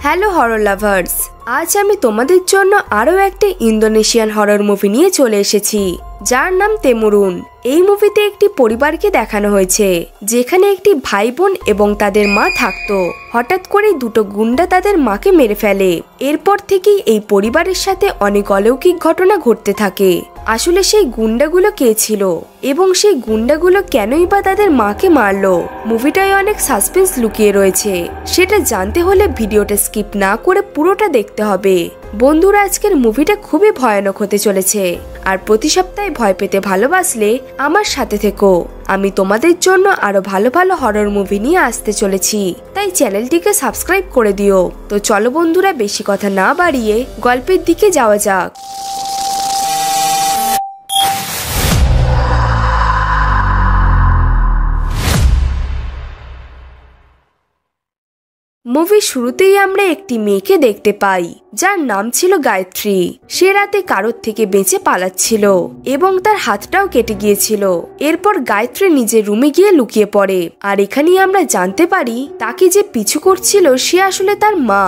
Hello horror lovers, আজ আমি তোমাদের জন্য আরও একটি ইন্দোনেশিয়ান হরর মুভি নিয়ে চলে এসেছি, যার নাম তেমুরুন। এই মুভিতে একটি পরিবারকে দেখানো হয়েছে যেখানে একটি ভাই বোন এবং তাদের মা থাকতো। হঠাৎ করে দুটো গুন্ডা তাদের মাকে মেরে ফেলে। এরপর থেকেই এই পরিবারের সাথে অনেক অলৌকিক ঘটনা ঘটতে থাকে। আসলে সেই গুন্ডাগুলো কে ছিল এবং সেই গুন্ডাগুলো কেনই বা তাদের মাকে মারলো, মুভিটায় অনেক সাসপেন্স লুকিয়ে রয়েছে। সেটা জানতে হলে ভিডিওটা স্কিপ না করে পুরোটা দেখতে হবে। বন্ধুরা, আজকের মুভিটা খুবই ভয়ানক হতে চলেছে, আর প্রতি সপ্তাহে ভয় পেতে ভালোবাসলে আমার সাথে থেকো। আমি তোমাদের জন্য আরো ভালো ভালো হরর মুভি নিয়ে আসতে চলেছি, তাই চ্যানেলটিকে সাবস্ক্রাইব করে দিও। তো চলো বন্ধুরা, বেশি কথা না বাড়িয়ে গল্পের দিকে যাওয়া যাক। মুভির শুরুতেই আমরা একটি মেয়েকে দেখতে পাই যার নাম ছিল গায়ত্রী। সে রাতে কারোর থেকে বেঁচে পালাচ্ছিল এবং তার হাতটাও কেটে গিয়েছিল। এরপর গায়ত্রী নিজের রুমে গিয়ে লুকিয়ে পড়ে, আর এখানেই আমরা জানতে পারি তাকে যে পিছু করছিল সে আসলে তার মা।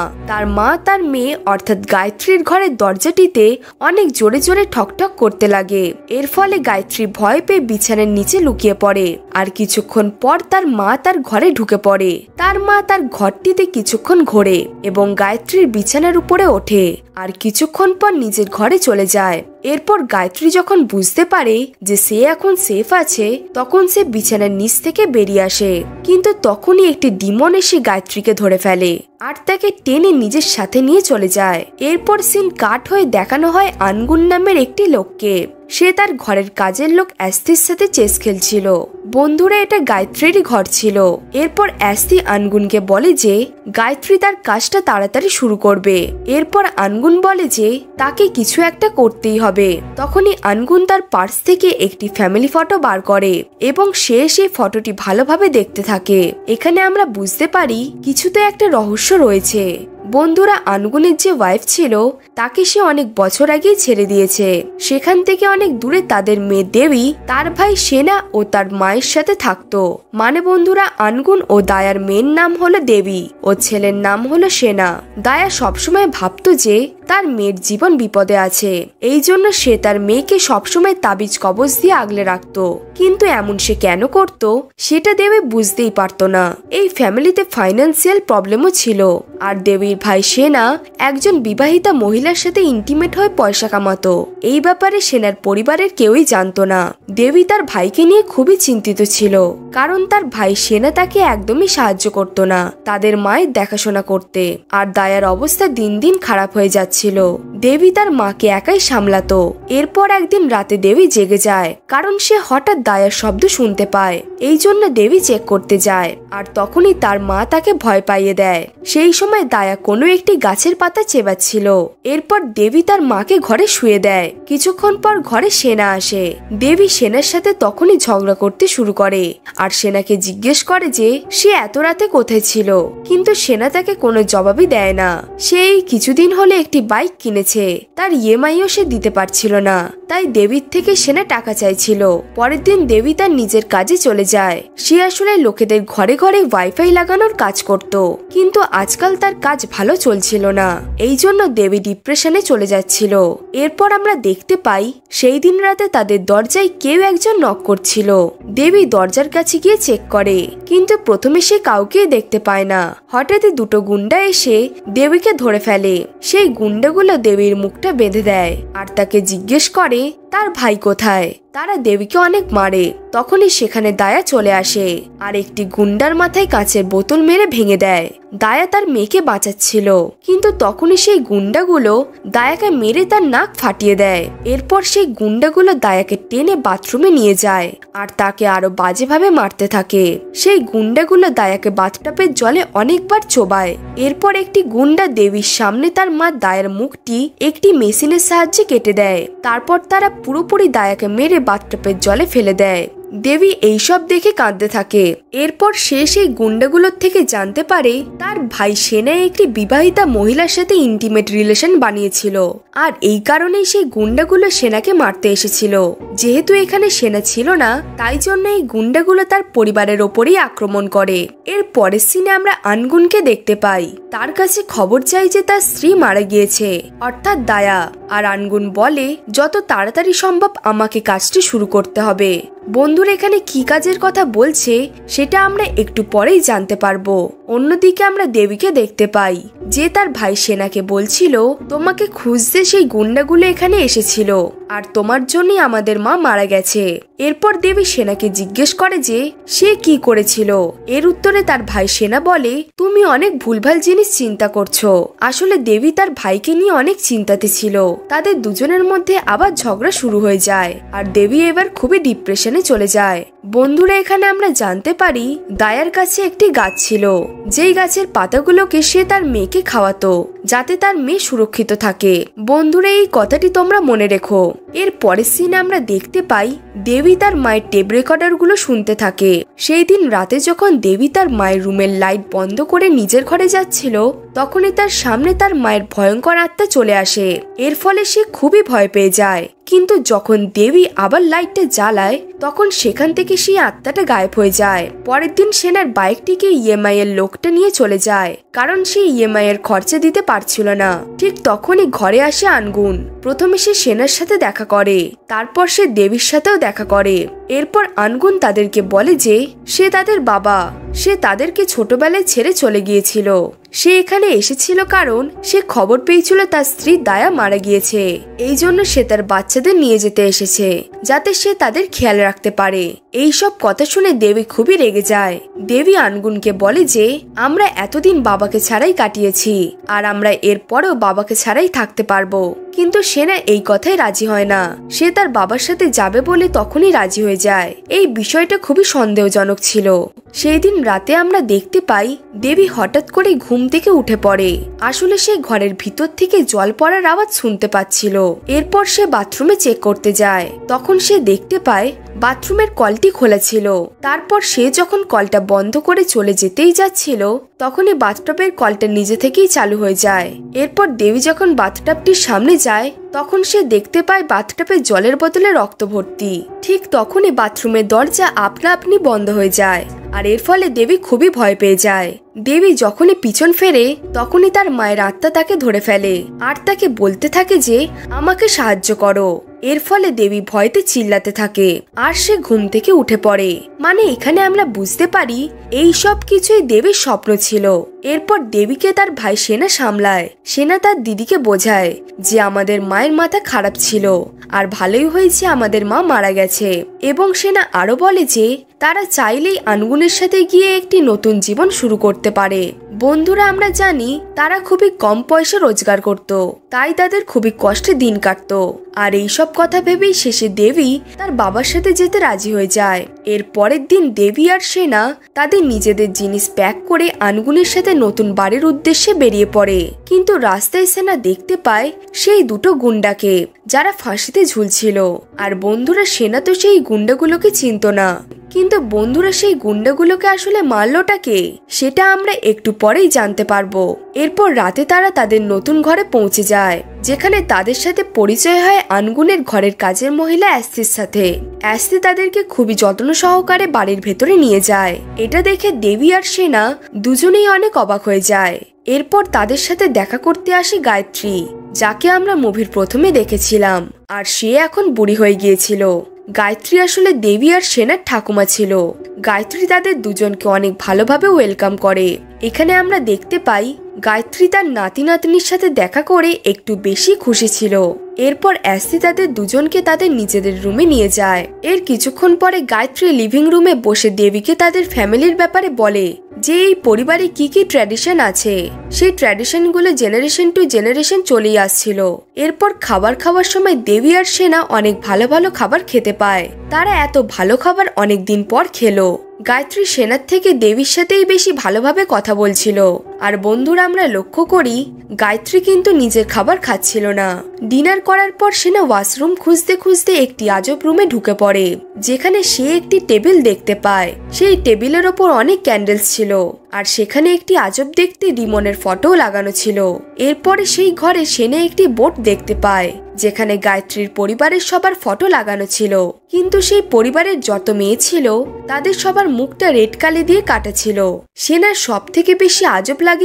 তার মেয়ে অর্থাৎ গায়ত্রীর ঘরের দরজাটিতে অনেক জোরে জোরে ঠকঠক করতে লাগে। এর ফলে গায়ত্রী ভয় পেয়ে বিছানার নিচে লুকিয়ে পড়ে, আর কিছুক্ষণ পর তার মা তার ঘরে ঢুকে পড়ে। তার মা তার ঘরটিতে কিছুক্ষণ ঘোরে এবং গায়ত্রীর বিছানার উপরে ওঠে, আর কিছুক্ষণ পর নিজের ঘরে চলে যায়। এরপর গায়ত্রী যখন বুঝতে পারে যে সে এখন সেফ আছে, তখন সে বিছানার নিচ থেকে বেরিয়ে আসে। কিন্তু তখনই একটি ডিমন এসে গায়ত্রীকে ধরে ফেলে আর তাকে টেনে নিজের সাথে নিয়ে চলে যায়। এরপর সিন কাট হয়ে দেখানো হয় আনগুন নামের একটি লোককে। সে তার ঘরের কাজের লোক অ্যাস্তির সাথে চেস খেলছিল। বন্ধুরা, এটা গায়ত্রীরই ঘর ছিল। এরপর অ্যাস্তি আনগুনকে বলে যে গায়ত্রী তার কাজটা তাড়াতাড়ি শুরু করবে। এরপর আনগুন বলে যে তাকে কিছু একটা করতেই হবে। তখনই আনগুন তার পার্স থেকে একটি ফ্যামিলি ফটো বার করে এবং সে সেই ফটোটি ভালোভাবে দেখতে থাকে। এখানে আমরা বুঝতে পারি কিছুতে একটা রহস্য রয়েছে। বন্ধুরা, আনগুনের যে ওয়াইফ ছিল তাকে সে অনেক বছর আগেই ছেড়ে দিয়েছে। সেখান থেকে অনেক দূরে তাদের মেয়ে দেবী, তার ভাই সেনা ও তার মায়ের সাথে থাকতো। মানে বন্ধুরা, আনগুন ও দায়ার মেয়ের নাম হলো দেবী ও ছেলের নাম হলো সেনা। দায়া সবসময় ভাবতো যে তার মেয়ের জীবন বিপদে আছে, এই জন্য সে তার মেয়েকে সবসময় তাবিজ কবজ দিয়ে আগলে রাখতো। কিন্তু এমন সে কেন করত সেটা দেবী বুঝতেই পারতো না। এই ফ্যামিলিতে ফাইন্যান্সিয়াল প্রবলেমও ছিল, আর দেবীর ভাই সেনা একজন বিবাহিতা মহিলার সাথে ইন্টিমেট হয়ে পয়সা কামাতো। এই ব্যাপারে সেনার পরিবারের কেউই জানতো না। দেবী তার ভাইকে নিয়ে খুবই চিন্তিত ছিল, কারণ তার ভাই সেনা তাকে একদমই সাহায্য করতো না তাদের মায়ের দেখাশোনা করতে। আর দায়ার অবস্থা দিন দিন খারাপ হয়ে যাচ্ছিল। দেবী তার মাকে একাই সামলাতো। এরপর একদিন রাতে দেবী জেগে যায়, কারণ সে হঠাৎ দায়ার শব্দ শুনতে পায়। এই জন্য দেবী চেক করতে যায়, আর তখনই তার মা তাকে ভয় পাইয়ে দেয়। সেই সময় দায়া কোনো একটি গাছের পাতা চেবাচ্ছিল। এরপর দেবী তার মাকে ঘরে শুয়ে দেয়। কিছুক্ষণ পর ঘরে সেনা আসে। দেবী সেনার সাথে তখনই ঝগড়া করতে শুরু করে, আর সেনাকে জিজ্ঞেস করে যে সে এত রাতে কোথায় ছিল। কিন্তু সেনা তাকে কোনো জবাবই দেয় না। সেই কিছুদিন হলে একটি বাইক কিনেছে, তার ইএমআইও সে দিতে পারছিল না, তাই দেবীর থেকে সেনা টাকা চাইছিল। পরের দিন দেবী তার নিজের কাজে চলে যায়। সে আসলে লোকেদের ঘরে ঘরে ওয়াইফাই লাগানোর কাজ করত, কিন্তু আজকাল তার কাজ ভালো চলছিল না। এই জন্য দেবী ডিপ্রেশনে চলে যাচ্ছিল। এরপর আমরা দেখতে পাই সেই দিন রাতে তাদের দরজায় কেউ একজন নক করছিল। দেবী দরজার কাছে গিয়ে চেক করে, কিন্তু প্রথমে সে কাউকে দেখতে পায় না। হঠাৎই দুটো গুন্ডা এসে দেবীকে ধরে ফেলে। সেই গুন্ডাগুলো দেবীর মুখটা বেঁধে দেয় আর তাকে জিজ্ঞেস করে তার ভাই কোথায়। তারা দেবীকে অনেক মারে। তখনই সেখানে দায়া চলে আসে আর একটি গুন্ডার মাথায় কাঁচের বোতল মেরে ভেঙে দেয়। দায়া তার মেয়েকে বাঁচাচ্ছিল, কিন্তু তখনই সেই গুন্ডাগুলো দায়াকে মেরে তার নাক ফাটিয়ে দেয়। এরপর সেই গুন্ডাগুলো দায়াকে টেনে বাথরুমে নিয়ে যায় আর তাকে আরো বাজেভাবে মারতে থাকে। সেই গুন্ডাগুলো দায়াকে বাথটাবের জলে অনেকবার চোবায়। এরপর একটি গুন্ডা দেবীর সামনে তার মা দায়ার মুখটি একটি মেশিনের সাহায্যে কেটে দেয়। তারপর তারা পুরোপুরি দায়াকে মেরে বাথটাবের জলে ফেলে দেয়। দেবী এইসব দেখে কাঁদতে থাকে। এরপর সে সেই গুন্ডাগুলোর থেকে জানতে পারে তার ভাই সেনা একটি বিবাহিতা মহিলার সাথে ইন্টিমেট রিলেশন বানিয়েছিল, আর এই কারণেই সেই গুন্ডাগুলো সেনাকে মারতে এসেছিল। যেহেতু এখানে সেনা ছিল না, তাই জন্য এই গুন্ডাগুলো তার পরিবারের ওপরেই আক্রমণ করে। এর পরের সিনে আমরা আনগুনকে দেখতে পাই। তার কাছে খবর চাই যে তার স্ত্রী মারা গিয়েছে, অর্থাৎ দায়া। আর আনগুন বলে যত তাড়াতাড়ি সম্ভব আমাকে কাজটি শুরু করতে হবে। বন্ধুরা এখানে কি কাজের কথা বলছে সেটা আমরা একটু পরেই জানতে পারবো। অন্যদিকে আমরা দেবীকে দেখতে পাই যে তার ভাই সেনাকে বলছিল তোমাকে খুঁজতে সেই গুন্ডাগুলো এখানে এসেছিল আর তোমার জন্যই আমাদের মা মারা গেছে। এরপর দেবী সেনাকে জিজ্ঞেস করে যে সে কি করেছিল। এর উত্তরে তার ভাই সেনা বলে তুমি অনেক ভুলভাল জিনিস চিন্তা করছো। আসলে দেবী তার ভাইকে নিয়ে অনেক চিন্তাতে ছিল। তাদের দুজনের মধ্যে আবার ঝগড়া শুরু হয়ে যায় আর দেবী এবার খুবই ডিপ্রেশনে চলে যায়। বন্ধুরা এখানে আমরা জানতে পারি দায়ার কাছে একটি গাছ ছিল, যেই গাছের পাতাগুলোকে সে তার মেয়েকে খাওয়াতো যাতে তার মেয়ে সুরক্ষিত থাকে। বন্ধুরা এই কথাটি তোমরা মনে রেখো। এর পরের সিনে আমরা দেখতে পাই দেবী তার মায়ের টেপ রেকর্ডার গুলো শুনতে থাকে। সেই দিন রাতে যখন দেবী তার মায়ের রুমের লাইট বন্ধ করে নিজের ঘরে যাচ্ছিল, তখনই তার সামনে তার মায়ের ভয়ঙ্কর আত্মা চলে আসে। এর ফলে সে খুবই ভয় পেয়ে যায়। কিন্তু যখন দেবী আবার লাইটটা জ্বালায়, তখন সেখান থেকে সেই আত্মাটা গায়েব হয়ে যায়। পরের দিন সেনার বাইকটিকে ইএমআই এর লোকটা নিয়ে চলে যায়, কারণ সে ইএমআই এর খরচা দিতে পারছিল না। ঠিক তখনই ঘরে আসে আনগুন। প্রথমে সে সেনার সাথে দেখা করে, তারপর সে দেবীর সাথেও দেখা করে। এরপর আনগুন তাদেরকে বলে যে সে তাদের বাবা, সে তাদেরকে ছোটবেলায় ছেড়ে চলে গিয়েছিল। সে এখানে এসেছিল কারণ সে খবর পেয়েছিল তার স্ত্রী দায়া মারা গিয়েছে। এই জন্য সে তার বাচ্চাদের নিয়ে যেতে এসেছে যাতে সে তাদের খেয়াল রাখতে পারে। এই সব কথা শুনে দেবী খুবই রেগে যায়। দেবী আনগুনকে বলে যে আমরা এতদিন বাবাকে ছাড়াই কাটিয়েছি আর আমরা এরপরেও বাবাকে ছাড়াই থাকতে পারবো। কিন্তু সেনা এই কথায় রাজি হয় না। সে তার বাবার সাথে যাবে বলে তখনই রাজি হয়ে যায়। এই বিষয়টা খুবই সন্দেহজনক ছিল। সেই দিন রাতে আমরা দেখতে পাই দেবী হঠাৎ করে ঘুম থেকে উঠে পড়ে। আসলে সে ঘরের ভিতর থেকে জল পড়ার আওয়াজ শুনতে পাচ্ছিল। এরপর সে বাথরুমে চেক করতে যায়। তখন সে দেখতে পায় বাথরুমের কলটি খোলা ছিল। তারপর সে যখন কলটা বন্ধ করে চলে যেতেই যাচ্ছিল, তখনই বাথটবের কলটা নিজে থেকেই চালু হয়ে যায়। এরপর দেবী যখন বাথটবটির সামনে যায়, তখন সে দেখতে পায় বাথটবে জলের বদলে রক্ত ভর্তি। ঠিক তখনই বাথরুমের দরজা আপনা আপনি বন্ধ হয়ে যায় আর এর ফলে দেবী খুবই ভয় পেয়ে যায়। দেবী যখনই পিছন ফেরে, তখনই তার মায়ের আত্মা তাকে ধরে ফেলে আর তাকে বলতে থাকে যে আমাকে সাহায্য করো। এর ফলে দেবী ভয়তে চিল্লাতে থাকে আর সে ঘুম থেকে উঠে পড়ে। মানে এখানে আমরা বুঝতে পারি এই সব কিছুই দেবীর স্বপ্ন ছিল। এরপর দেবীকে তার ভাই সেনা সামলায়। সেনা তার দিদিকে বোঝায় যে আমাদের মায়ের মাথা খারাপ ছিল আর ভালোই হয়েছে আমাদের মা মারা গেছে। এবং সেনা আরো বলে যে তারা চাইলেই আনগুনের সাথে গিয়ে একটি নতুন জীবন শুরু করতে পারে। বন্ধুরা আমরা জানি তারা খুবই কম পয়সা রোজগার করত, তাই তাদের খুবই কষ্টে দিন কাটত। আর এইসব কথা ভেবেই শেষে দেবী তার বাবার সাথে যেতে রাজি হয়ে যায়। এর পরের দিন দেবী আর সেনা তাদের নিজেদের জিনিস প্যাক করে আনগুনের সাথে নতুন বাড়ির উদ্দেশ্যে বেরিয়ে পড়ে। কিন্তু রাস্তায় সেনা দেখতে পায় সেই দুটো গুন্ডাকে যারা ফাঁসিতে ঝুলছিল। আর বন্ধুরা সেনা তো সেই গুন্ডাগুলোকে চিনত না। কিন্তু বন্ধুরা সেই গুন্ডাগুলোকে আসলে মারলোটাকে সেটা আমরা একটু পরেই জানতে পারবো। এরপর রাতে তারা তাদের নতুন ঘরে পৌঁছে যায়, যেখানে তাদের সাথে পরিচয় হয় আনগুনের ঘরের কাজের মহিলা অ্যাস্তির সাথে। অ্যাস্তি তাদেরকে খুবই যত্ন সহকারে বাড়ির ভেতরে নিয়ে যায়। এটা দেখে দেবী আর সেনা দুজনেই অনেক অবাক হয়ে যায়। এরপর তাদের সাথে দেখা করতে আসে গায়ত্রী, যাকে আমরা মুভির প্রথমে দেখেছিলাম। আর সে এখন বুড়ি হয়ে গিয়েছিল। গায়ত্রী আসলে দেবী আর সেনার ঠাকুমা ছিল। গায়ত্রী তাদের দুজনকে অনেক ভালোভাবে ওয়েলকাম করে। এখানে আমরা দেখতে পাই গায়ত্রী তার নাতি নাতনির সাথে দেখা করে একটু বেশি খুশি ছিল। এরপর অ্যাস্তি তাদের দুজনকে তাদের নিজেদের রুমে নিয়ে যায়। এর কিছুক্ষণ পরে গায়ত্রী লিভিং রুমে বসে দেবীকে তাদের ফ্যামিলির ব্যাপারে বলে যে এই পরিবারে কি কি ট্র্যাডিশন আছে। সেই ট্র্যাডিশনগুলো জেনারেশন টু জেনারেশন চলেই আসছিল। এরপর খাবার খাওয়ার সময় দেবী আর সেনা অনেক ভালো ভালো খাবার খেতে পায়। তারা এত ভালো খাবার অনেক দিন পর খেলো। গায়ত্রী সেনার থেকে দেবীর সাথেই বেশি ভালোভাবে কথা বলছিল। আর বন্ধুরা আমরা লক্ষ্য করি গায়ত্রী কিন্তু নিজের খাবার খাচ্ছিল না। ডিনার করার পর সেনা ওয়াশরুম খুঁজতে খুঁজতে একটি আজব রুমে ঢুকে পড়ে, যেখানে সে একটি টেবিল দেখতে পায়। সেই টেবিলের ওপর অনেক ক্যান্ডেলস ছিল, আর সেখানে একটি আজব দেখতে ডিমনের ফটো লাগানো ছিল। এরপরে সেই ঘরে সেনা একটি বোর্ড দেখতে পায়, যেখানে গায়ত্রীর পরিবারের সবার ফটো লাগানো ছিল। কিন্তু সেই পরিবারের যত মেয়ে ছিল তাদের সবার মুখটা রেড কালি দিয়ে কাটা ছিল। সেনার সব থেকে বেশি আজব লাগে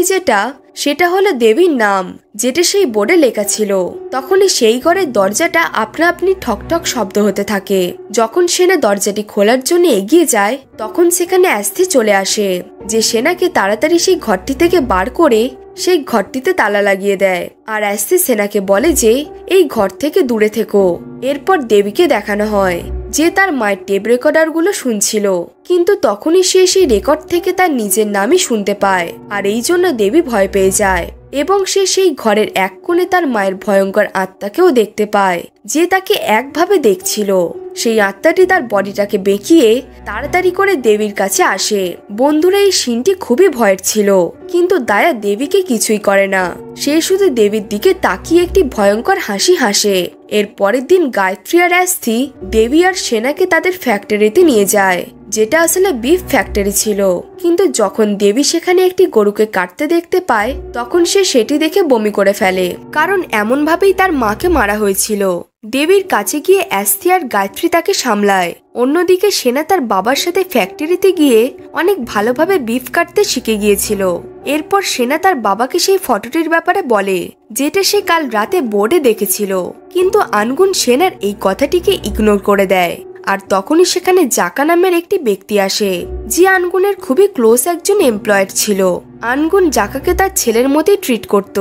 সেটা হলো দেবীর নাম, যেটা সেই বোর্ডে লেখা ছিল। তখনই সেই ঘরের দরজাটা আপনা আপনি ঠকঠক শব্দ হতে থাকে। যখন সেনা দরজাটি খোলার জন্য এগিয়ে যায়, তখন সেখানে অ্যাস্থি চলে আসে, যে সেনাকে তাড়াতাড়ি সেই ঘরটি থেকে বার করে সেই ঘরটিতে তালা লাগিয়ে দেয়। আর অ্যাস্থি সেনাকে বলে যে এই ঘর থেকে দূরে থেকো। এরপর দেবীকে দেখানো হয় যে তার মায়ের টেপ রেকর্ডারগুলো শুনছিল, কিন্তু তখনই সে সেই রেকর্ড থেকে তার নিজের নামই শুনতে পায়। আর এই জন্য দেবী ভয় পেয়ে যায় এবং সে সেই ঘরের এক কোণে তার মায়ের ভয়ঙ্কর আত্মাকেও দেখতে পায়, যে তাকে একভাবে দেখছিল। সেই আত্মাটি তার বডিটাকে বেঁকিয়ে তাড়াতাড়ি করে দেবীর কাছে আসে। বন্ধুরা এই সিনটি খুবই ভয়ের ছিল, কিন্তু দায়া দেবীকে কিছুই করে না। সে শুধু দেবীর দিকে তাকিয়ে একটি ভয়ঙ্কর হাসি হাসে। এর পরের দিন গায়ত্রী আর অ্যাস্থি দেবী আর সেনাকে তাদের ফ্যাক্টরিতে নিয়ে যায়, যেটা আসলে বিফ ফ্যাক্টরি ছিল। কিন্তু যখন দেবী সেখানে একটি গরুকে কাটতে দেখতে পায়, তখন সে সেটি দেখে বমি করে ফেলে, কারণ এমন ভাবেই তার মাকে মারা হয়েছিল। দেবীর কাছে গিয়ে অ্যাস্থি আর গায়ত্রী তাকে সামলায়। অন্যদিকে সেনা তার বাবার সাথে ফ্যাক্টরিতে গিয়ে অনেক ভালোভাবে বিফ কাটতে শিখে গিয়েছিল। এরপর সেনা তার বাবাকে সেই ফটোটির ব্যাপারে বলে, যেটা সে কাল রাতে বোর্ডে দেখেছিল। কিন্তু আনগুন সেনার এই কথাটিকে ইগনোর করে দেয়। আর তখনই সেখানে জাকা নামের একটি ব্যক্তি আসে, যে আনগুনের খুবই ক্লোজ একজন এমপ্লয়ার ছিল। আনগুন জাকাকে তার ছেলের মতোই ট্রিট করত।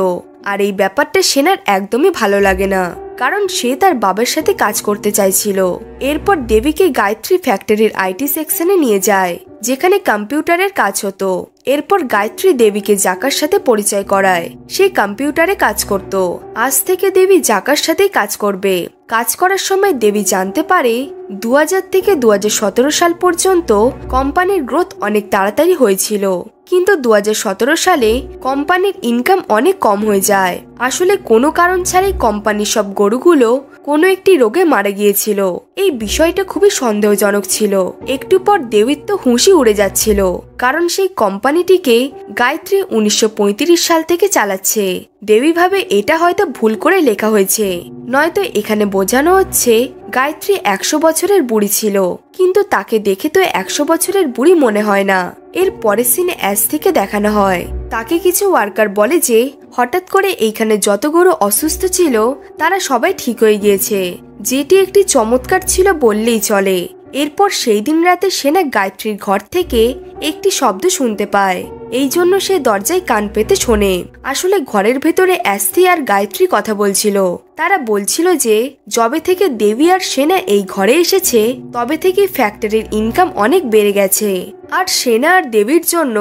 আর এই ব্যাপারটা সেনার একদমই ভালো লাগে না, কারণ সে তার বাবার সাথে কাজ করতে চাইছিল। এরপর দেবীকে গায়ত্রী ফ্যাক্টরির আইটি সেকশনে নিয়ে যায়, যেখানে কম্পিউটারের কাজ হতো। এরপর গায়ত্রী দেবীকে জাকার সাথে পরিচয় করায়। সে কম্পিউটারে কাজ করত। আজ থেকে দেবী জাকার সাথেই কাজ করবে। কাজ করার সময় দেবী জানতে পারে 2000 থেকে 2017 সাল পর্যন্ত কোম্পানির গ্রোথ অনেক তাড়াতাড়ি হয়েছিল, কিন্তু 2017 সালে কোম্পানির ইনকাম অনেক কম হয়ে যায়। আসলে কোনো কারণ ছাড়াই কোম্পানির সব গরুগুলো কোনো একটি রোগে মারা গিয়েছিল। এই বিষয়টা খুবই সন্দেহজনক ছিল। একটু পর দেবীর তো হুঁশি উড়ে যাচ্ছিল, কারণ সেই কোম্পানিটিকে গায়ত্রী 1935 সাল থেকে চালাচ্ছে। দেবী ভাবে এটা হয়তো ভুল করে লেখা হয়েছে, নয়তো এখানে বোঝানো হচ্ছে গায়ত্রী 100 বছরের বুড়ি ছিল, কিন্তু তাকে দেখে তো 100 বছরের বুড়ি মনে হয় না। এর পরের সিনে অ্যাস্থিকে দেখানো হয়। তাকে কিছু ওয়ার্কার বলে যে হঠাৎ করে এইখানে যত গরু অসুস্থ ছিল তারা সবাই ঠিক হয়ে গিয়েছে, যেটি একটি চমৎকার ছিল বললেই চলে। এরপর সেই দিন রাতে সেনা গায়ত্রীর ঘর থেকে একটি শব্দ শুনতে পায়। এই জন্য সে দরজায় কান পেতে শোনে। আসলে ঘরের ভেতরে অ্যাস্থি আর গায়ত্রী কথা বলছিল। তারা বলছিল যে যবে থেকে দেবী আর সেনা এই ঘরে এসেছে, তবে থেকে ফ্যাক্টরির ইনকাম অনেক বেড়ে গেছে। আর সেনা আর দেবীর জন্য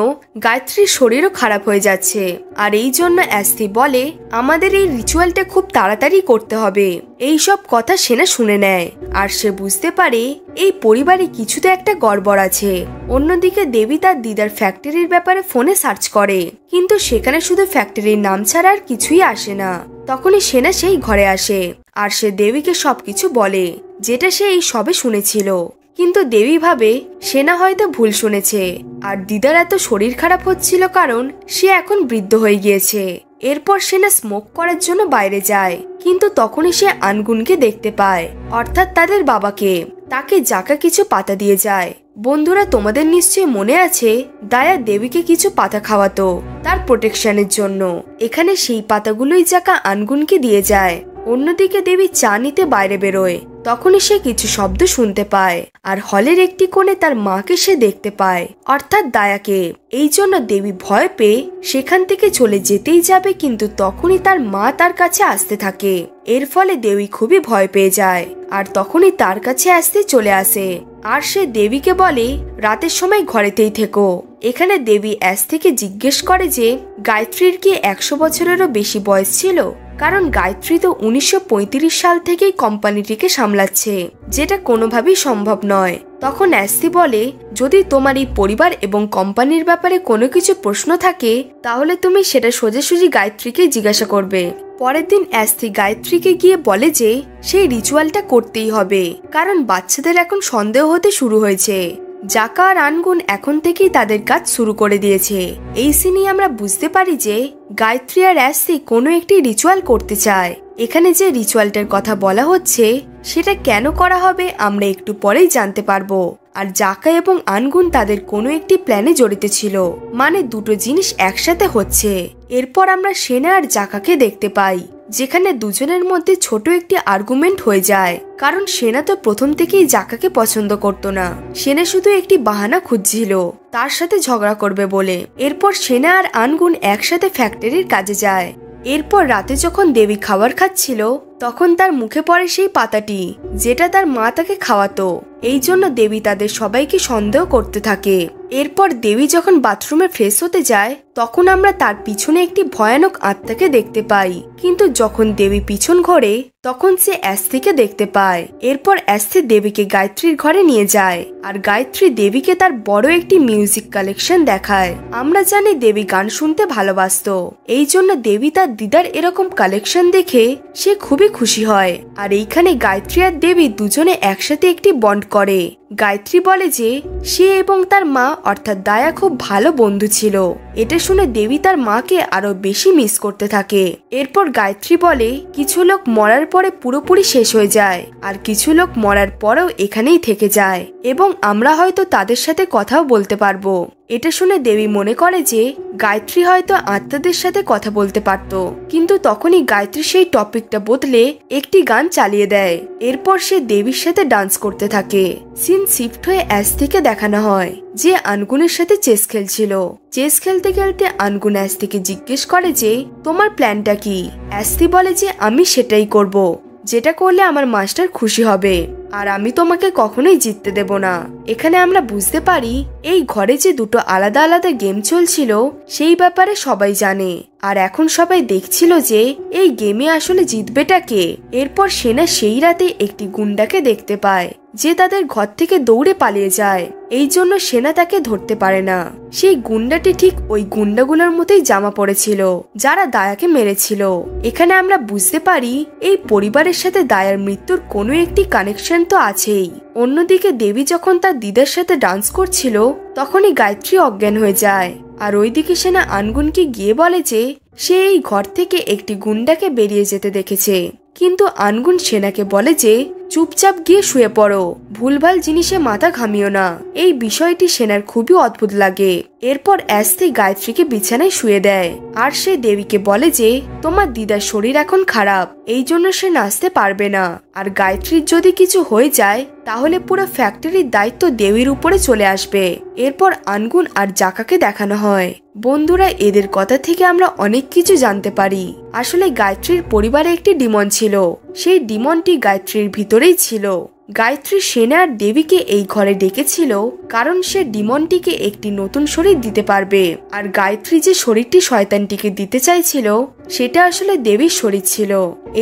গায়ত্রীর শরীরও খারাপ হয়ে যাচ্ছে। আর এই জন্য অ্যাস্থি বলে আমাদের এই রিচুয়ালটা খুব তাড়াতাড়ি করতে হবে। এই সব কথা সেনা শুনে নেয়, আর সে বুঝতে পারে এই পরিবারে কিছুতে একটা গড়বড় আছে। অন্যদিকে দেবী তার দিদার ফ্যাক্টরির ব্যাপারে ফোনে সার্চ করে, কিন্তু সেখানে শুধু ফ্যাক্টরির নাম ছাড়া আর কিছুই আসে না। তখনই সেনা সেই ঘরে আসে, আর সে দেবীকে সবকিছু বলে, যেটা সে এই সবে শুনেছিল। কিন্তু দেবী ভাবে সেনা হয়তো ভুল শুনেছে, আর দিদার এত শরীর খারাপ হচ্ছিল কারণ সে এখন বৃদ্ধ হয়ে গিয়েছে। এরপর সেনা স্মোক করার জন্য বাইরে যায়, কিন্তু তখনই সে আনগুনকে দেখতে পায়, অর্থাৎ তাদের বাবাকে। তাকে জাকা কিছু পাতা দিয়ে যায়। বন্ধুরা তোমাদের নিশ্চয়ই মনে আছে দায়া দেবীকে কিছু পাতা খাওয়াতো তার প্রোটেকশনের জন্য। এখানে সেই পাতাগুলোই জাকা আনগুনকে দিয়ে যায়। অন্যদিকে দেবী চা নিতে বাইরে বেরোয়, তখনই সে কিছু শব্দ শুনতে পায়, আর হলের একটি কোণে তার মাকে সে দেখতে পায়, অর্থাৎ দায়াকে। এই জন্য দেবী ভয় পেয়ে সেখান থেকে চলে যেতেই যাবে, কিন্তু তখনই তার মা তার কাছে আসতে থাকে। এর ফলে দেবী খুবই ভয় পেয়ে যায়, আর তখনই তার কাছে আসতে চলে আসে। আর সে দেবীকে বলে রাতের সময় ঘরেতেই থেকো। এখানে দেবী অ্যাস্থিকে জিজ্ঞেস করে যে গায়ত্রীর কি 100 বছরেরও বেশি বয়স ছিল। কারণ গায়ত্রী তো 1935 সাল থেকেই কোম্পানিটিকে সামলাচ্ছে, যেটা কোনোভাবেই সম্ভব নয়। তখন অ্যাস্তি বলে, যদি তোমার এই পরিবার এবং কোম্পানির ব্যাপারে কোনো কিছু প্রশ্ন থাকে তাহলে তুমি সেটা সোজাসুজি গায়ত্রীকে জিজ্ঞাসা করবে। পরের দিন অ্যাস্তি গায়ত্রীকে গিয়ে বলে যে সেই রিচুয়ালটা করতেই হবে, কারণ বাচ্চাদের এখন সন্দেহ হতে শুরু হয়েছে। জাকা আর আনগুন এখন থেকেই তাদের কাজ শুরু করে দিয়েছে। এই সিনে আমরা বুঝতে পারি যে গায়ত্রী আর অ্যাস্তি কোনো একটি রিচুয়াল করতে চায়। এখানে যে রিচুয়ালটার কথা বলা হচ্ছে সেটা কেন করা হবে আমরা একটু পরেই জানতে পারবো। আর জাকা এবং আনগুন তাদের কোনো একটি প্ল্যানে জড়িত ছিল, মানে দুটো জিনিস একসাথে হচ্ছে। এরপর আমরা সেনা আর জাকাকে দেখতে পাই, যেখানে দুজনের মধ্যে ছোট একটি আর্গুমেন্ট হয়ে যায়, কারণ সেনা তো প্রথম থেকেই জাকাকে পছন্দ করত না। সেনা শুধু একটি বাহানা খুঁজছিল তার সাথে ঝগড়া করবে বলে। এরপর সেনা আর আনগুন একসাথে ফ্যাক্টরির কাজে যায়। এরপর রাতে যখন দেবী খাবার খাচ্ছিল তখন তার মুখে পড়ে সেই পাতাটি, যেটা তার মা তাকে খাওয়াতো। এই জন্য দেবী তাদের সবাইকে সন্দেহ করতে থাকে। এরপর দেবী যখন বাথরুমে ফ্রেশ হতে যায় তখন আমরা তার পিছনে একটি ভয়ানক আত্মাকে দেখতে পাই, কিন্তু যখন দেবী পিছন ঘোরে তখন সে অ্যাস্থিকে দেখতে পায়। এরপর অ্যাস্থি দেবীকে গায়ত্রীর ঘরে নিয়ে যায়, আর গায়ত্রী দেবীকে তার বড় একটি মিউজিক কালেকশন দেখায়। আমরা জানি দেবী গান শুনতে ভালোবাসতো, এই জন্য দেবী তার দিদার এরকম কালেকশন দেখে সে খুবই খুশি হয়। আর এইখানে গায়ত্রী আর দেবী দুজনে একসাথে একটি বন্ড করে। গায়ত্রী বলে যে সে এবং তার মা অর্থাৎ দায়া খুব ভালো বন্ধু ছিল। এটা শুনে দেবী তার মাকে আরো বেশি মিস করতে থাকে। এরপর গায়ত্রী বলে কিছু লোক মরার পরে পুরোপুরি শেষ হয়ে যায়, আর কিছু লোক মরার পরেও এখানেই থেকে যায় এবং আমরা হয়তো তাদের সাথে কথাও বলতে পারবো। এটা শুনে দেবী মনে করে যে গায়ত্রী হয়তো আত্মাদের সাথে কথা বলতে পারত, কিন্তু তখনই গায়ত্রী সেই টপিকটা বদলে একটি গান চালিয়ে দেয়। এরপর সে দেবীর সাথে ডান্স করতে থাকে। সিন শিফট হয়ে অ্যাস্থিকে দেখানো হয়, যে আনগুনের সাথে চেস খেলছিল। চেস খেলতে খেলতে আনগুন অ্যাস্থিকে জিজ্ঞেস করে যে তোমার প্ল্যানটা কি। অ্যাস্থি বলে যে আমি সেটাই করব, যেটা করলে আমার মাস্টার খুশি হবে, আর আমি তোমাকে কখনোই জিততে দেব না। এখানে আমরা বুঝতে পারি এই ঘরে যে দুটো আলাদা আলাদা গেম চলছিল সেই ব্যাপারে সবাই জানে, আর এখন সবাই দেখছিল যে এই গেমে আসলে জিতবেটা কে। এরপর সেনা সেই রাতে একটি গুন্ডাকে দেখতে পায় যে তাদের ঘর থেকে দৌড়ে পালিয়ে যায়। এই জন্য সেনা তাকে ধরতে পারে না। সেই গুন্ডাটি ঠিক ওই গুন্ডাগুলোর মতোই জামা পড়েছিল যারা দায়াকে মেরেছিল। এখানে আমরা বুঝতে পারি এই পরিবারের সাথে দায়ার মৃত্যুর কোনো একটি কানেকশন তো আছেই। অন্যদিকে দেবী যখন তার দিদার সাথে ডান্স করছিল তখনই গায়ত্রী অজ্ঞান হয়ে যায়, আর ওইদিকে সেনা আনগুনকে গিয়ে বলে যে সে এই ঘর থেকে একটি গুন্ডাকে বেরিয়ে যেতে দেখেছে। কিন্তু আনগুন সেনাকে বলে যে চুপচাপ গিয়ে শুয়ে পড়ো, ভুলভাল জিনিসে মাথা ঘামিও না। এই বিষয়টি সেনার খুবই অদ্ভুত লাগে। এরপর অ্যাস্থি গায়ত্রীকে বিছানায় শুয়ে দেয়, আর সে দেবীকে বলে যে তোমার দিদার শরীর এখন খারাপ, এই জন্য সে নাচতে পারবে না, আর গায়ত্রীর যদি কিছু হয়ে যায় তাহলে পুরো ফ্যাক্টরির দায়িত্ব দেবীর উপরে চলে আসবে। এরপর আনগুন আর জাকাকে দেখানো হয়। বন্ধুরা, এদের কথা থেকে আমরা অনেক কিছু জানতে পারি। আসলে গায়ত্রীর পরিবারে একটি ডিমন ছিল, সেই ডিমনটি গায়ত্রীর ভিতরেই ছিল। গায়ত্রী সেনা আর দেবীকে এই ঘরে ডেকেছিল কারণ সে ডিমনটিকে একটি নতুন শরীর দিতে পারবে, আর গায়ত্রী যে শরীরটি শয়তানটিকে দিতে চাইছিল সেটা আসলে দেবীর শরীর ছিল।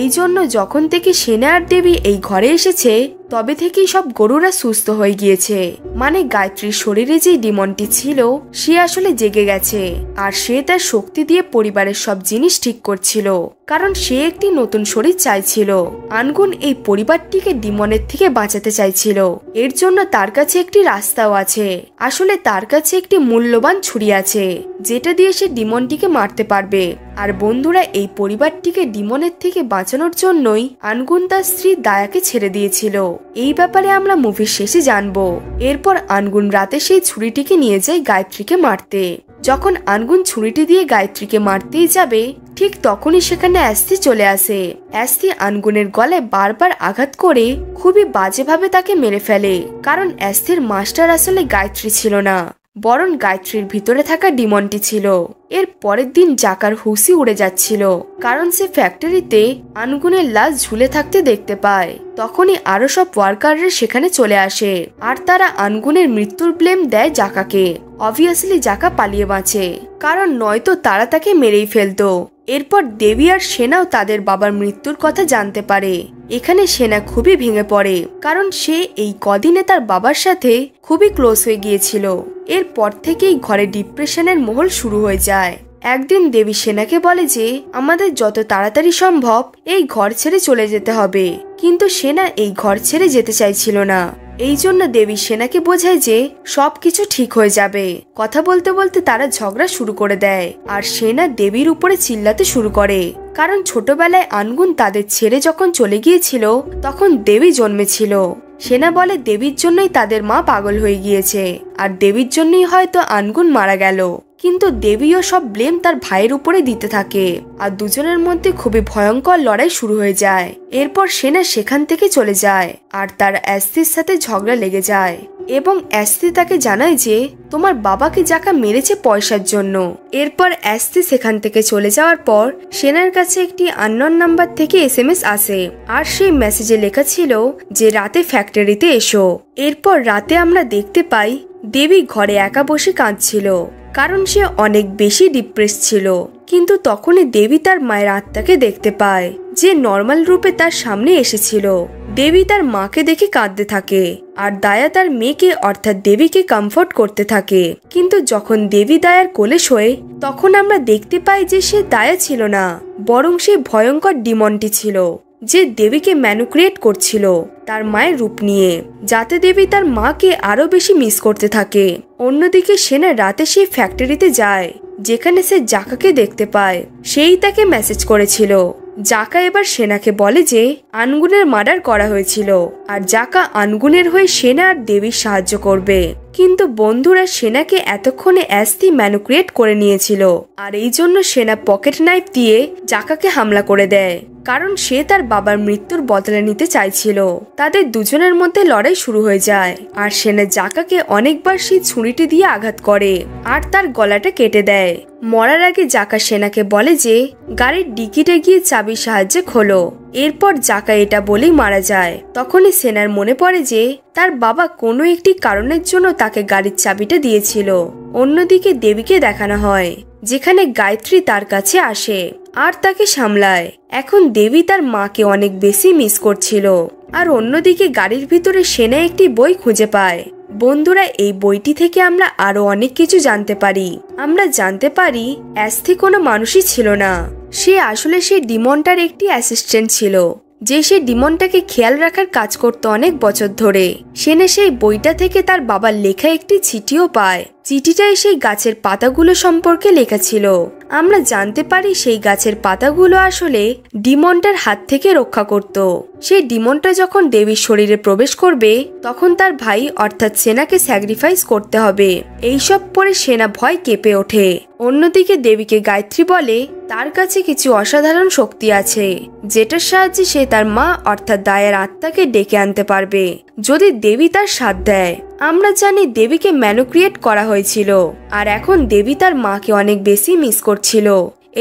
এই জন্য যখন থেকে সেনা আর দেবী এই ঘরে এসেছে তবে থেকেই সব গরুরা সুস্থ হয়ে গিয়েছে। মানে গায়ত্রীর শরীরে যে ডিমনটি ছিল সে আসলে জেগে গেছে, আর সে তার শক্তি দিয়ে পরিবারের সব জিনিস ঠিক করছিল, কারণ সে একটি নতুন শরীর চাইছিল। আনগুন এই পরিবারটিকে ডিমনের থেকে বাঁচাতে চাইছিল, এর জন্য তার কাছে একটি রাস্তাও আছে। আসলে তার কাছে একটি মূল্যবান ছুরি আছে যেটা দিয়ে সে ডিমনটিকে মারতে পারবে। আর বন্ধুরা, এই পরিবারটিকে ডিমনের থেকে বাঁচানোর জন্যই আনগুন তার স্ত্রী দায়াকে ছেড়ে দিয়েছিল। এই ব্যাপারে আমরা মুভির শেষে জানবো। এরপর আনগুন রাতে সেই ছুরিটিকে নিয়ে যায় গায়ত্রীকে মারতে। যখন আনগুন ছুরিটি দিয়ে গায়ত্রীকে মারতেই যাবে ঠিক তখনই সেখানে অ্যাস্থি চলে আসে। অ্যাস্থি আনগুনের গলায় বারবার আঘাত করে খুবই বাজেভাবে তাকে মেরে ফেলে, কারণ অ্যাস্থির মাস্টার আসলে গায়ত্রী ছিল না, বরং গায়ত্রীর ভিতরে থাকা ডিমনটি ছিল। এর পরের দিন জাকার হুঁশি উড়ে যাচ্ছিল, কারণ সে ফ্যাক্টরিতে আনগুনের লাশ ঝুলে থাকতে দেখতে পায়। তখনই আরো সব ওয়ার্কাররা সেখানে চলে আসে, আর তারা আনগুনের মৃত্যুর ব্লেম দেয় জাকাকে। অবভিয়াসলি জাকা পালিয়ে বাঁচে, কারণ নয়তো তারা তাকে মেরেই ফেলতো। এরপর দেবী আর সেনাও তাদের বাবার মৃত্যুর কথা জানতে পারে। এখানে সেনা খুবই ভেঙে পড়ে, কারণ সে এই কদিনে তার বাবার সাথে খুবই ক্লোজ হয়ে গিয়েছিল। এরপর থেকেই ঘরে ডিপ্রেশনের মহল শুরু হয়ে যায়। একদিন দেবী সেনাকে বলে যে আমাদের যত তাড়াতাড়ি সম্ভব এই ঘর ছেড়ে চলে যেতে হবে, কিন্তু সেনা এই ঘর ছেড়ে যেতে চাইছিল না। এই জন্য দেবী সেনাকে বোঝায় যে সবকিছু ঠিক হয়ে যাবে। কথা বলতে বলতে তারা ঝগড়া শুরু করে দেয়, আর সেনা দেবীর উপরে চিল্লাতে শুরু করে, কারণ ছোটবেলায় আনগুন তাদের ছেড়ে যখন চলে গিয়েছিল তখন দেবী জন্মেছিল। সেনা বলে দেবীর জন্যই তাদের মা পাগল হয়ে গিয়েছে, আর দেবীর জন্যই হয়তো আনগুন মারা গেল। কিন্তু দেবীও সব ব্লেম তার ভাইয়ের উপরে দিতে থাকে, আর দুজনের মধ্যে খুবই ভয়ঙ্কর লড়াই শুরু হয়ে যায়। এরপর সেনা সেখান থেকে চলে যায়, আর তার অ্যাস্তির সাথে ঝগড়া লেগে যায়, এবং অ্যাস্তি তাকে জানায় যে তোমার বাবাকে জাকা মেরেছে পয়সার জন্য। এরপর অ্যাস্তি সেখান থেকে চলে যাওয়ার পর সেনার কাছে একটি আননোন নাম্বার থেকে SMS আসে, আর সেই মেসেজে লেখা ছিল যে রাতে ফ্যাক্টরিতে এসো। এরপর রাতে আমরা দেখতে পাই দেবী ঘরে একা বসে কাঁদছিল, কারণ সে অনেক বেশি ডিপ্রেস ছিল। কিন্তু তখনই দেবী তার মায়ের আত্মাকে দেখতে পায়, যে নর্মাল রূপে তার সামনে এসেছিল। দেবী তার মাকে দেখে কাঁদতে থাকে, আর দায়া তার মেয়েকে অর্থাৎ দেবীকে কমফোর্ট করতে থাকে। কিন্তু যখন দেবী দায়ার কোলে শোয় তখন আমরা দেখতে পাই যে সে দায়া ছিল না, বরং সে ভয়ঙ্কর ডিমনটি ছিল, যে দেবীকে ম্যানুক্রিয়েট করছিল তার মায়ের রূপ নিয়ে, যাতে দেবী তার মাকে আরো বেশি মিস করতে থাকে। অন্যদিকে সেনা রাতে সেই ফ্যাক্টরিতে যায়, যেখানে সে জাকাকে দেখতে পায়। সেই তাকে মেসেজ করেছিল। জাকা এবার সেনাকে বলে যে আনগুনের মার্ডার করা হয়েছিল, আর জাকা আনগুনের হয়ে সেনা আর দেবীর সাহায্য করবে। কিন্তু বন্ধুরা সেনাকে এতক্ষণে অ্যাস্তি ম্যানুক্রিয়েট করে নিয়েছিল, আর এই জন্য সেনা পকেট নাইফ দিয়ে জাকাকে হামলা করে দেয়, কারণ সে তার বাবার মৃত্যুর বদলা নিতে চাইছিল। তাদের দুজনের মধ্যে লড়াই শুরু হয়ে যায়, আর সেনা জাকাকে অনেকবার সেই ছুরিটি দিয়ে আঘাত করে, আর তার গলাটা কেটে দেয়। মরার আগে জাকা সেনাকে বলে যে গাড়ির ডিকিতে গিয়ে চাবির সাহায্যে খোলো। এরপর জাকা এটা বলেই মারা যায়। তখনই সেনার মনে পড়ে যে তার বাবা কোনো একটি কারণের জন্য তাকে গাড়ির চাবিটা দিয়েছিল। অন্যদিকে দেবীকে দেখানো হয়, যেখানে গায়ত্রী তার কাছে আসে আর তাকে সামলায়। এখন দেবী তার মাকে অনেক বেশি মিস করছিল। আর অন্যদিকে গাড়ির ভিতরে সেনা একটি বই খুঁজে পায়। বন্ধুরা, এই বইটি থেকে আমরা আরো অনেক কিছু জানতে পারি। আমরা জানতে পারি অ্যাস্থি কোনো মানুষই ছিল না, সে আসলে সেই ডিমনটার একটি অ্যাসিস্ট্যান্ট ছিল, যে সেই ডিমনটাকে খেয়াল রাখার কাজ করতে অনেক বছর ধরে। সেনা সেই বইটা থেকে তার বাবার লেখা একটি চিঠিও পায়। চিঠিটাই সেই গাছের পাতাগুলো সম্পর্কে লেখা ছিল। আমরা জানতে পারি সেই গাছের পাতাগুলো আসলে ডিমনটার হাত থেকে রক্ষা করত। সেই ডিমনটা যখন দেবীর শরীরে প্রবেশ করবে তখন তার ভাই অর্থাৎ সেনাকে স্যাক্রিফাইস করতে হবে। এইসব পরে সেনা ভয় কেঁপে ওঠে। অন্যদিকে দেবীকে গায়ত্রী বলে তার কাছে কিছু অসাধারণ শক্তি আছে, যেটার সাহায্যে সে তার মা অর্থাৎ দায়ের আত্মাকে ডেকে আনতে পারবে, যদি দেবী তার সাথ দেয়। আমরা জানি দেবীকে ম্যানুক্রিয়েট করা হয়েছিল, আর এখন দেবী তার মাকে অনেক বেশি মিস করছিল।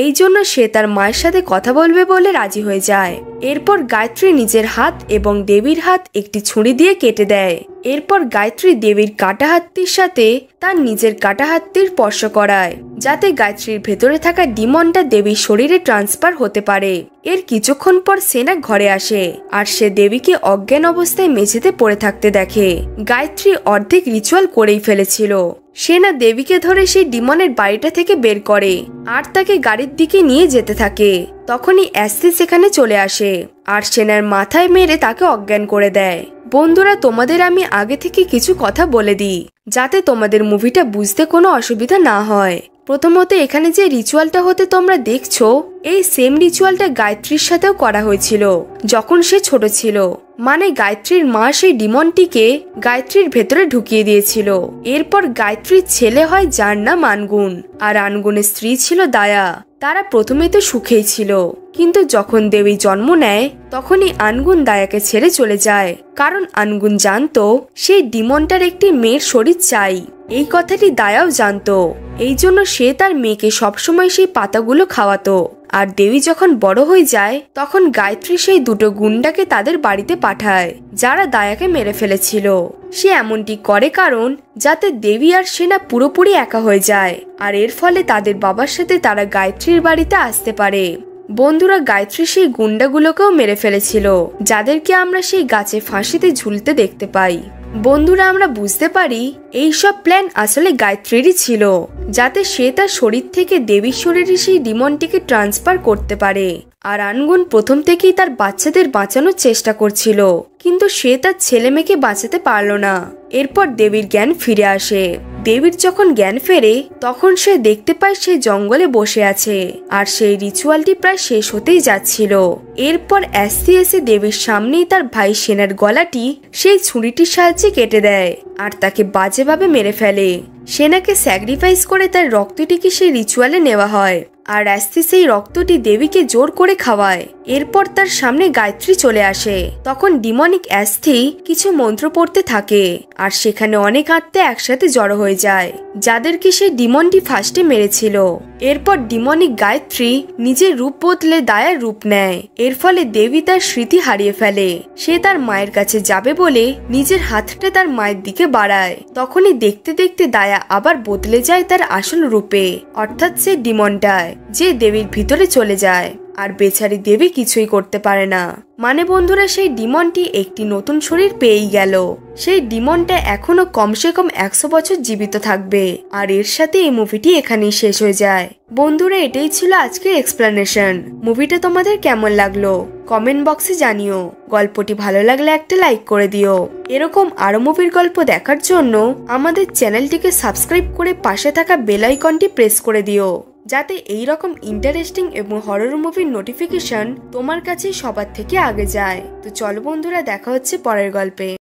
এই জন্য সে তার মায়ের সাথে কথা বলবে বলে রাজি হয়ে যায়। এরপর গায়ত্রী নিজের হাত এবং দেবীর হাত একটি ছুরি দিয়ে কেটে দেয়। এরপর গায়ত্রী দেবীর কাটা হাতটির সাথে তার নিজের কাটা হাতটির স্পর্শ করায়, যাতে গায়ত্রীর ভেতরে থাকা ডিমনটা দেবীর শরীরে ট্রান্সফার হতে পারে। এর কিছুক্ষণ পর সেনা ঘরে আসে, আর সে দেবীকে অজ্ঞান অবস্থায় মেঝেতে পড়ে থাকতে দেখে। গায়ত্রী অর্ধেক রিচুয়াল করেই ফেলেছিল। সেনা দেবীকে ধরে সেই ডিমনের বাড়িটা থেকে বের করে, আর তাকে গাড়ির দিকে নিয়ে যেতে থাকে। তখনই অ্যাস্থি সেখানে চলে আসে, আর সেনার মাথায় মেরে তাকে অজ্ঞান করে দেয়। বন্ধুরা, তোমাদের আমি আগে থেকে কিছু কথা বলে দিই, যাতে তোমাদের মুভিটা বুঝতে কোনো অসুবিধা না হয়। প্রথমত, এখানে যে রিচুয়ালটা হতে তোমরা দেখছো, এই সেম রিচুয়ালটা গায়ত্রীর সাথেও করা হয়েছিল যখন সে ছোট ছিল। মানে গায়ত্রীর মা সেই ডিমনটিকে গায়ত্রীর ভেতরে ঢুকিয়ে দিয়েছিল। এরপর গায়ত্রীর ছেলে হয় যার নাম আনগুন, আর আনগুনের স্ত্রী ছিল দায়া। তারা প্রথমে তো সুখেই ছিল, কিন্তু যখন দেবী জন্ম নেয় তখনই আনগুন দায়াকে ছেড়ে চলে যায়, কারণ আনগুন জানতো সেই ডিমনটার একটি মেয়ের শরীর চাই। এই কথাটি দায়াও জানতো, এই জন্য সে তার মেয়েকে সবসময় সেই পাতাগুলো খাওয়াতো। আর দেবী যখন বড় হয়ে যায় তখন গায়ত্রী সেই দুটো গুন্ডাকে তাদের বাড়িতে পাঠায় যারা দায়াকে মেরে ফেলেছিল। সে এমনটি করে কারণ যাতে দেবী আর সেনা পুরোপুরি একা হয়ে যায়, আর এর ফলে তাদের বাবার সাথে তারা গায়ত্রীর বাড়িতে আসতে পারে। বন্ধুরা, গায়ত্রী সেই গুন্ডাগুলোকেও মেরে ফেলেছিল যাদেরকে আমরা সেই গাছে ফাঁসিতে ঝুলতে দেখতে পাই। বন্ধুরা, আমরা বুঝতে পারি এই সব প্ল্যান আসলে গায়ত্রীরই ছিল, যাতে সে তার শরীর থেকে দেবীর শরীরে সেই ডিমনটিকে ট্রান্সফার করতে পারে। আর আনগুন প্রথম থেকেই তার বাচ্চাদের বাঁচানোর চেষ্টা করছিল, কিন্তু সে তার ছেলে মেয়েকে বাঁচাতে পারল না। এরপর দেবীর জ্ঞান ফিরে আসে। দেবীর যখন জ্ঞান ফেরে তখন সে দেখতে পায় সে জঙ্গলে বসে আছে, আর সেই রিচুয়ালটি প্রায় শেষ হতেই যাচ্ছিল। এরপর অ্যাস্তি এসে দেবীর সামনেই তার ভাই সেনার গলাটি সেই ছুরিটির সাহায্যে কেটে দেয় আর তাকে বাজেভাবে মেরে ফেলে। সেনাকে স্যাক্রিফাইস করে তার রক্তটিকে সেই রিচুয়ালে নেওয়া হয়, আর অ্যাস্তি সেই রক্তটি দেবীকে জোর করে খাওয়ায়। এরপর তার সামনে গায়ত্রী চলে আসে। তখন ডিমনিক অ্যাস্থি কিছু মন্ত্র পড়তে থাকে, আর সেখানে অনেক আত্মা একসাথে জড়ো হয়ে যায় যাদেরকে সেই ডিমনটি ফার্স্টে মেরেছিল। এরপর ডিমনিক গায়ত্রী নিজের রূপ বদলে দায়ার রূপ নেয়। এর ফলে দেবী তার স্মৃতি হারিয়ে ফেলে। সে তার মায়ের কাছে যাবে বলে নিজের হাতটা তার মায়ের দিকে বাড়ায়। তখনই দেখতে দেখতে দায়া আবার বদলে যায় তার আসল রূপে, অর্থাৎ সে ডিমনটায়, যে দেবীর ভিতরে চলে যায়। আর বেচারি দেবী কিছুই করতে পারে না। মানে বন্ধুরা, সেই ডিমনটি একটি নতুন শরীর পেয়েই গেল। সেই ডিমনটা এখনো কমসে কম 100 বছর জীবিত থাকবে। আর এর সাথে এই মুভিটি এখানেই শেষ হয়ে যায়। বন্ধুরা, এটাই ছিল আজকের এক্সপ্লেনেশন। মুভিটা তোমাদের কেমন লাগলো কমেন্ট বক্সে জানিও। গল্পটি ভালো লাগলে একটা লাইক করে দিও। এরকম আরো মুভির গল্প দেখার জন্য আমাদের চ্যানেলটিকে সাবস্ক্রাইব করে পাশে থাকা বেল আইকনটি প্রেস করে দিও, যাতে এই রকম ইন্টারেস্টিং এবং হরর মুভির নোটিফিকেশন তোমার কাছে সবার থেকে আগে যায়। তো চলো বন্ধুরা, দেখা হচ্ছে পরের গল্পে।